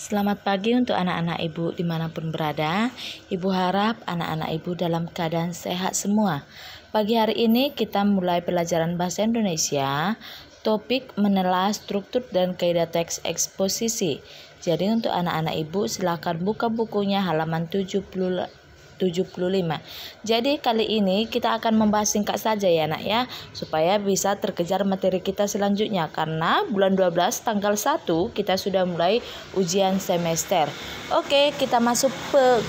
Selamat pagi untuk anak-anak ibu dimanapun berada. Ibu harap anak-anak ibu dalam keadaan sehat semua. Pagi hari ini kita mulai pelajaran bahasa Indonesia. Topik menelaah struktur dan kaidah teks eksposisi. Jadi untuk anak-anak ibu silakan buka bukunya halaman 75. Jadi kali ini kita akan membahas singkat saja ya nak ya, supaya bisa terkejar materi kita selanjutnya, karena bulan 12 tanggal 1 kita sudah mulai ujian semester. Oke, kita masuk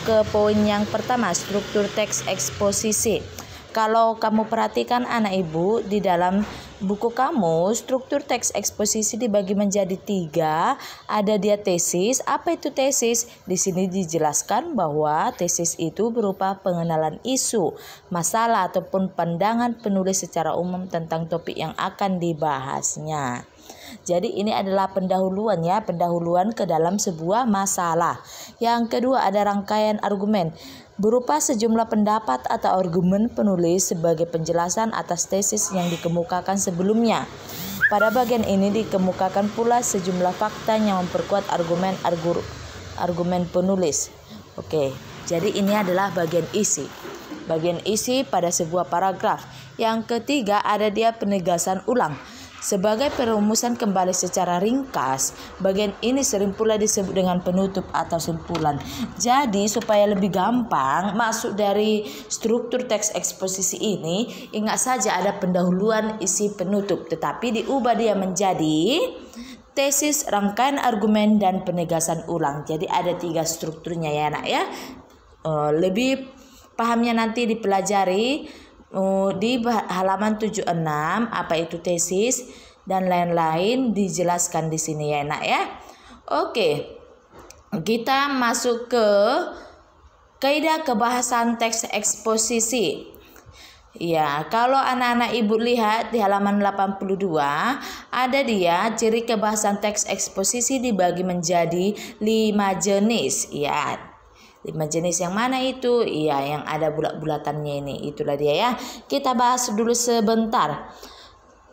ke poin yang pertama, struktur teks eksposisi. Kalau kamu perhatikan anak ibu, di dalam buku kamu struktur teks eksposisi dibagi menjadi 3. Ada dia tesis. Apa itu tesis? Di sini dijelaskan bahwa tesis itu berupa pengenalan isu, masalah ataupun pandangan penulis secara umum tentang topik yang akan dibahasnya. Jadi ini adalah pendahuluan ya, pendahuluan ke dalam sebuah masalah. Yang kedua ada rangkaian argumen, berupa sejumlah pendapat atau argumen penulis sebagai penjelasan atas tesis yang dikemukakan sebelumnya. Pada bagian ini dikemukakan pula sejumlah fakta yang memperkuat argumen penulis. Oke, jadi ini adalah bagian isi. Bagian isi pada sebuah paragraf. Yang ketiga ada dia penegasan ulang. Sebagai perumusan kembali secara ringkas, bagian ini sering pula disebut dengan penutup atau simpulan. Jadi supaya lebih gampang masuk dari struktur teks eksposisi ini, ingat saja ada pendahuluan, isi, penutup, tetapi diubah dia menjadi tesis, rangkaian argumen, dan penegasan ulang. Jadi ada 3 strukturnya ya anak ya. Lebih pahamnya nanti dipelajari di halaman 76 apa itu tesis dan lain-lain dijelaskan di sini ya nak ya. Oke, kita masuk ke kaidah kebahasan teks eksposisi. Ya, kalau anak-anak ibu lihat di halaman 82 ada dia ciri kebahasan teks eksposisi dibagi menjadi 5 jenis ya. 5 jenis yang mana itu? Iya, yang ada bulat-bulatannya ini. Itulah dia ya. Kita bahas dulu sebentar.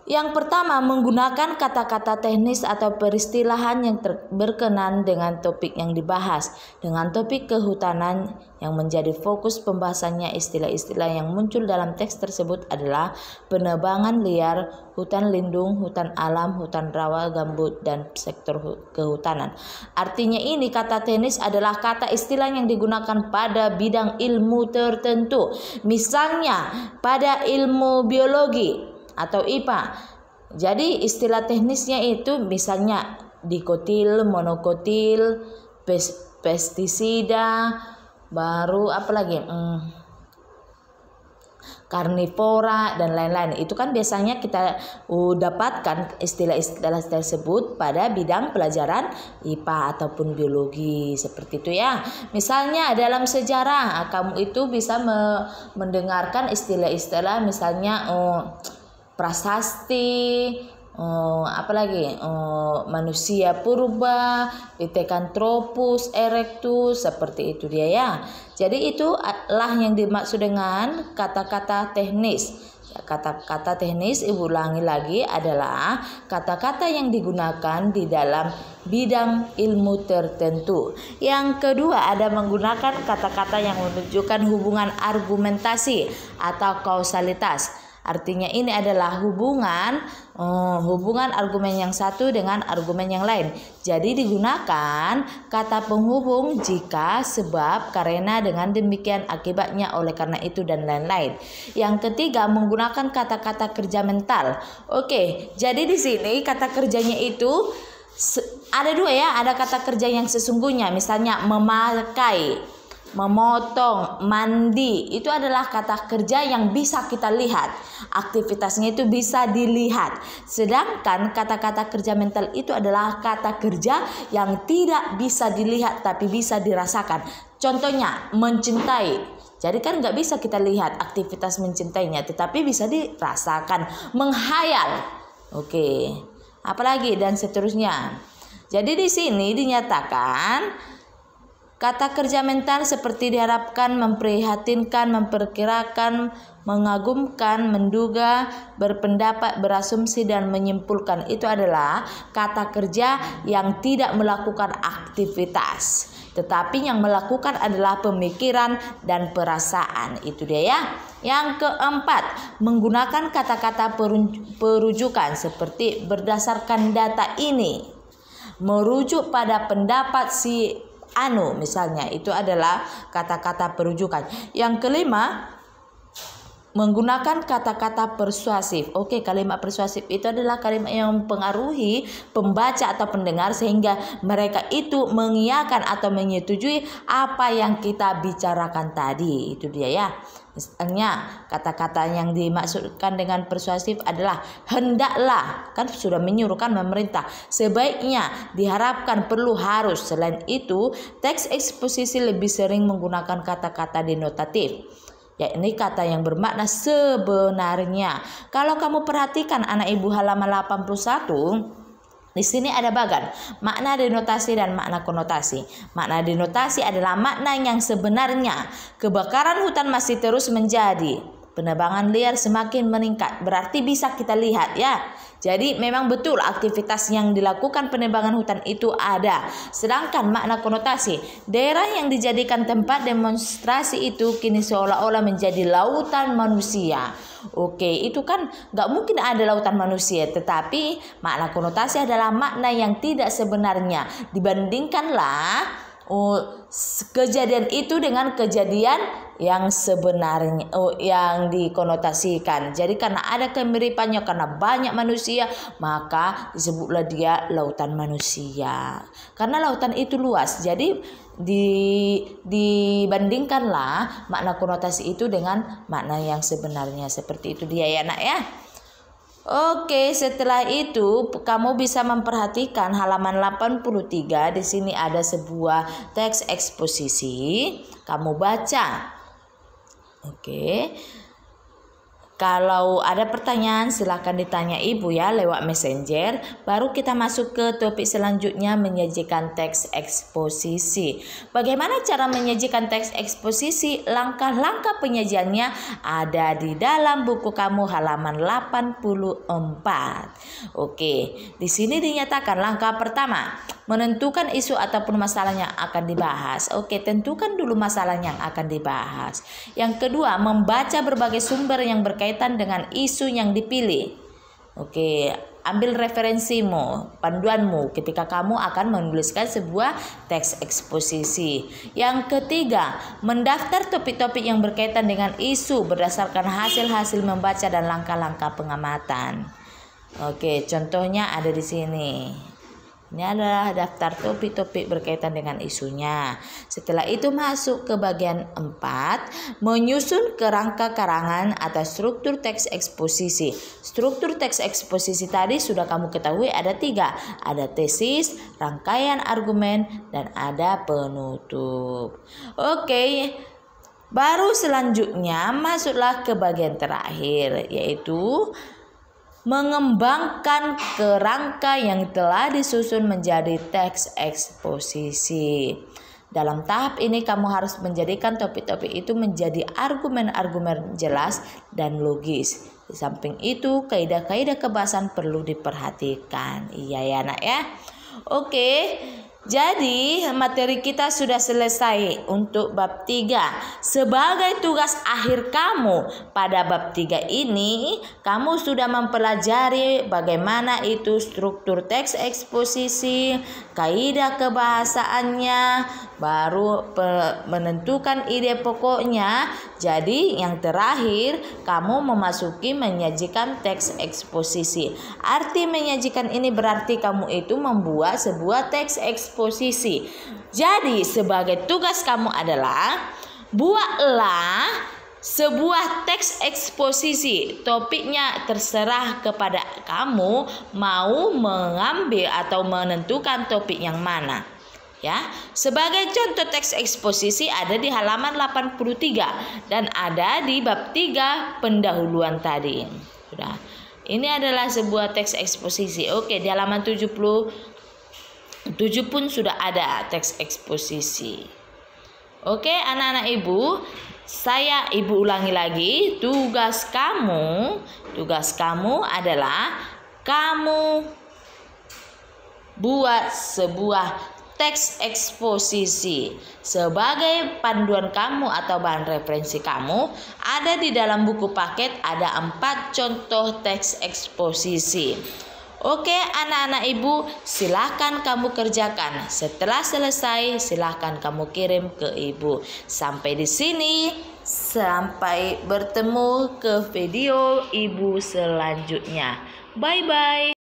Yang pertama, menggunakan kata-kata teknis atau peristilahan yang berkenan dengan topik yang dibahas. Dengan topik kehutanan yang menjadi fokus pembahasannya, istilah-istilah yang muncul dalam teks tersebut adalah penebangan liar, hutan lindung, hutan alam, hutan rawa, gambut, dan sektor kehutanan. Artinya ini kata teknis adalah kata istilah yang digunakan pada bidang ilmu tertentu. Misalnya pada ilmu biologi atau IPA. Jadi istilah teknisnya itu misalnya dikotil, monokotil, pestisida, baru apa lagi? Karnivora dan lain-lain. Itu kan biasanya kita dapatkan istilah-istilah tersebut pada bidang pelajaran IPA ataupun biologi seperti itu ya. Misalnya dalam sejarah kamu itu bisa mendengarkan istilah-istilah misalnya prasasti, apalagi manusia purba, Pithecanthropus erectus, seperti itu dia ya. Jadi itulah yang dimaksud dengan kata-kata teknis. Kata-kata teknis, ibu ulangi lagi, adalah kata-kata yang digunakan di dalam bidang ilmu tertentu. Yang kedua ada menggunakan kata-kata yang menunjukkan hubungan argumentasi atau kausalitas. Artinya ini adalah hubungan argumen yang satu dengan argumen yang lain. Jadi digunakan kata penghubung jika, sebab, karena, dengan demikian, akibatnya, oleh karena itu, dan lain-lain. Yang ketiga menggunakan kata-kata kerja mental. Oke, jadi di sini kata kerjanya itu ada 2 ya. Ada kata kerja yang sesungguhnya, misalnya memakai, memotong, mandi, itu adalah kata kerja yang bisa kita lihat. Aktivitasnya itu bisa dilihat. Sedangkan kata-kata kerja mental itu adalah kata kerja yang tidak bisa dilihat tapi bisa dirasakan. Contohnya mencintai. Jadi kan nggak bisa kita lihat aktivitas mencintainya, tetapi bisa dirasakan. Menghayal. Oke. Apalagi dan seterusnya. Jadi di sini dinyatakan kata kerja mental seperti diharapkan, memprihatinkan, memperkirakan, mengagumkan, menduga, berpendapat, berasumsi, dan menyimpulkan. Itu adalah kata kerja yang tidak melakukan aktivitas, tetapi yang melakukan adalah pemikiran dan perasaan. Itu dia ya. Yang keempat, menggunakan kata-kata perujukan seperti berdasarkan data ini, merujuk pada pendapat si anu misalnya. Itu adalah kata-kata perujukan. Yang kelima, menggunakan kata-kata persuasif. Oke, kalimat persuasif itu adalah kalimat yang mempengaruhi pembaca atau pendengar sehingga mereka itu mengiyakan atau menyetujui apa yang kita bicarakan tadi. Itu dia ya. Misalnya kata-kata yang dimaksudkan dengan persuasif adalah hendaklah, kan sudah menyuruhkan memerintah, sebaiknya, diharapkan, perlu, harus. Selain itu, teks eksposisi lebih sering menggunakan kata-kata denotatif, yakni kata yang bermakna sebenarnya. Kalau kamu perhatikan anak ibu halaman 81, di sini ada bagan makna denotasi dan makna konotasi. Makna denotasi adalah makna yang sebenarnya. Kebakaran hutan masih terus menjadi, penebangan liar semakin meningkat. Berarti bisa kita lihat ya. Jadi memang betul aktivitas yang dilakukan penebangan hutan itu ada. Sedangkan makna konotasi, daerah yang dijadikan tempat demonstrasi itu kini seolah-olah menjadi lautan manusia. Oke, itu kan gak mungkin ada lautan manusia. Tetapi makna konotasi adalah makna yang tidak sebenarnya. Dibandingkanlah kejadian itu dengan kejadian yang sebenarnya, yang dikonotasikan. Jadi karena ada kemiripannya, karena banyak manusia, maka disebutlah dia lautan manusia. Karena lautan itu luas, jadi dibandingkanlah makna konotasi itu dengan makna yang sebenarnya. Seperti itu dia ya nak ya. Oke, setelah itu kamu bisa memperhatikan halaman 83. Di sini ada sebuah teks eksposisi. Kamu baca. Oke. Kalau ada pertanyaan silahkan ditanya ibu ya lewat messenger. Baru kita masuk ke topik selanjutnya, menyajikan teks eksposisi. Bagaimana cara menyajikan teks eksposisi? Langkah-langkah penyajiannya ada di dalam buku kamu halaman 84. Oke, di sini dinyatakan langkah pertama, menentukan isu ataupun masalah yang akan dibahas. Oke, tentukan dulu masalah yang akan dibahas. Yang kedua, membaca berbagai sumber yang berkaitan dengan isu yang dipilih. Oke, ambil referensimu, panduanmu ketika kamu akan menuliskan sebuah teks eksposisi. Yang ketiga, mendaftar topik-topik yang berkaitan dengan isu berdasarkan hasil-hasil membaca dan langkah-langkah pengamatan. Oke, contohnya ada di sini. Ini adalah daftar topik-topik berkaitan dengan isunya. Setelah itu masuk ke bagian 4, menyusun kerangka karangan atau struktur teks eksposisi. Struktur teks eksposisi tadi sudah kamu ketahui ada 3. Ada tesis, rangkaian argumen, dan ada penutup. Oke, baru selanjutnya masuklah ke bagian terakhir, yaitu mengembangkan kerangka yang telah disusun menjadi teks eksposisi. Dalam tahap ini kamu harus menjadikan topik-topik itu menjadi argumen-argumen jelas dan logis. Di samping itu, kaidah-kaidah kebahasan perlu diperhatikan. Iya ya nak ya. Oke. Jadi materi kita sudah selesai untuk bab 3. Sebagai tugas akhir kamu pada bab 3 ini, kamu sudah mempelajari bagaimana itu struktur teks eksposisi, kaidah kebahasaannya, baru menentukan ide pokoknya. Jadi yang terakhir kamu memasuki menyajikan teks eksposisi. Arti menyajikan ini berarti kamu itu membuat sebuah teks eksposisi. Jadi sebagai tugas kamu adalah buatlah sebuah teks eksposisi. Topiknya terserah kepada kamu mau mengambil atau menentukan topik yang mana. Ya, sebagai contoh teks eksposisi ada di halaman 83 dan ada di bab 3 pendahuluan tadi. Sudah. Ini adalah sebuah teks eksposisi. Oke, di halaman 77 pun sudah ada teks eksposisi. Oke, anak-anak ibu, Ibu ulangi lagi, tugas kamu adalah kamu buat sebuah teks eksposisi. Sebagai panduan kamu atau bahan referensi kamu, ada di dalam buku paket ada 4 contoh teks eksposisi. Oke anak-anak ibu, silahkan kamu kerjakan. Setelah selesai, silahkan kamu kirim ke ibu. Sampai di sini, sampai bertemu ke video ibu selanjutnya. Bye-bye.